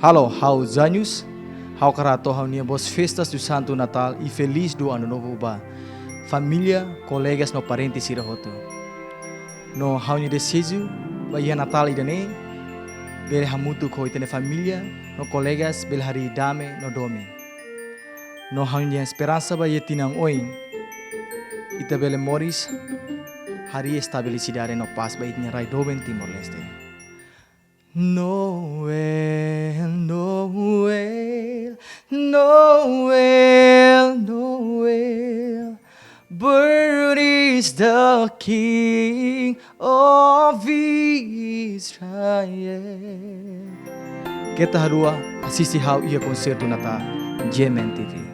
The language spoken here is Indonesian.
Halo, hau Janios. Hau karato hau nia bos festas do Santo Natal e feliz do ano novo ba. Família, colegas no parentes ira hoto. No hau nia desejo ba ia Natal idane bel hamutu ko itene família, no colegas bel hari dame no domi. No hau nia esperança ba ia tinang oin. Ita bele moris hari estabilidade no paz ba itne rai doben Timor Leste. Noel, Noel, Noel, Noel. Birth is the King of Israel. Kita harua assistir hau ia concerto Natal, Gemen TV.